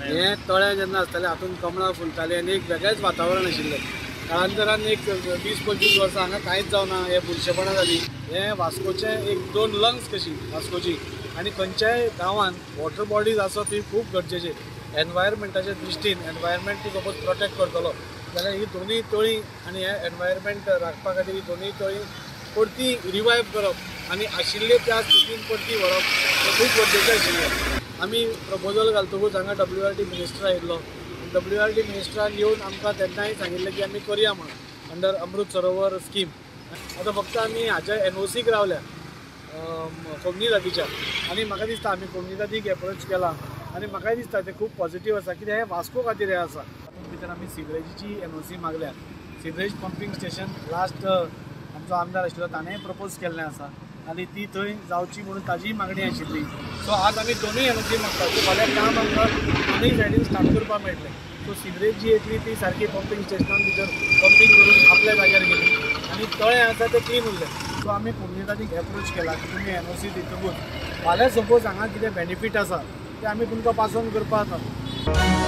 हे तळे जेन्ना आसताले हातून कमळां फुलताली आनी एक वेगळेंच वातावरण आशिल्लें। काळांतरान एक 20-25 वर्सां हांगा कांयच जावना, हे बुरशेपणां जाली। हे वास्कोचे एक 2 लंग्स कशी वास्कोची, आनी खंयच्याय गांवांत वॉटर बॉडीज आसप ही खूब गरजेची। एनवायरमेंटाच्या दृश्टीन एनवायरमेंट तूं सपोज प्रोटेक्ट करतलो जाल्यार ही दोनूय तळी आनी हे एनवायरमेंट राखपा खातीर ही दोनूय तळी परती रिवायव करप आनी आशिल्ले त्या स्थितीन परती व्हरप हें खूब गरजेचें आशिल्लें। आमी प्रपोजल घालतकूच हांगा WRT मिनिस्टर आयिल्लो। WRT मिनिस्टरान येवन आमकां तेन्नाय सांगिल्लें की आमी करया म्हणून अंडर अमृत सरोवर स्कीम। आतां फक्त आमी हाच्या NOCक रावल्या कोंकणी जातीच्या, आनी म्हाका दिसता आमी कोंकणी जातीक एप्रोच केला आनी म्हाकाय दिसता तें खूब पॉझिटीव आसा, कित्याक हें वास्को खातीर हें आसा। तातूंत भितर आमी सिवरेजीची NOC मागल्या। सिवरेज पंपींग स्टेशन लास्ट आमचो आमदार आशिल्लो ताणेंय प्रपोज केल्लें आसा आनी ती थंय जावची म्हणून ताजीय मागणी आशिल्ली। सो आज आमी दोनूय NOC मागता, सो फाल्यां काम आमकां दोनूय सायडीन स्टार्ट करपाक मेळटलें। सो सिवरेज जी येतली ती सारकी पंपींग स्टेशनान भितर पंपींग करून आपल्या जाग्यार गेली आनी तळें आसा तें क्लीन उरलें। सो आमी कोंकणी जातीक एप्रोच केला की तुमी NOC दितकूच फाल्यां सपोज हांगा कितें बेनिफीट आसा तें आमी तुमकां पास ऑन करपाक जाता।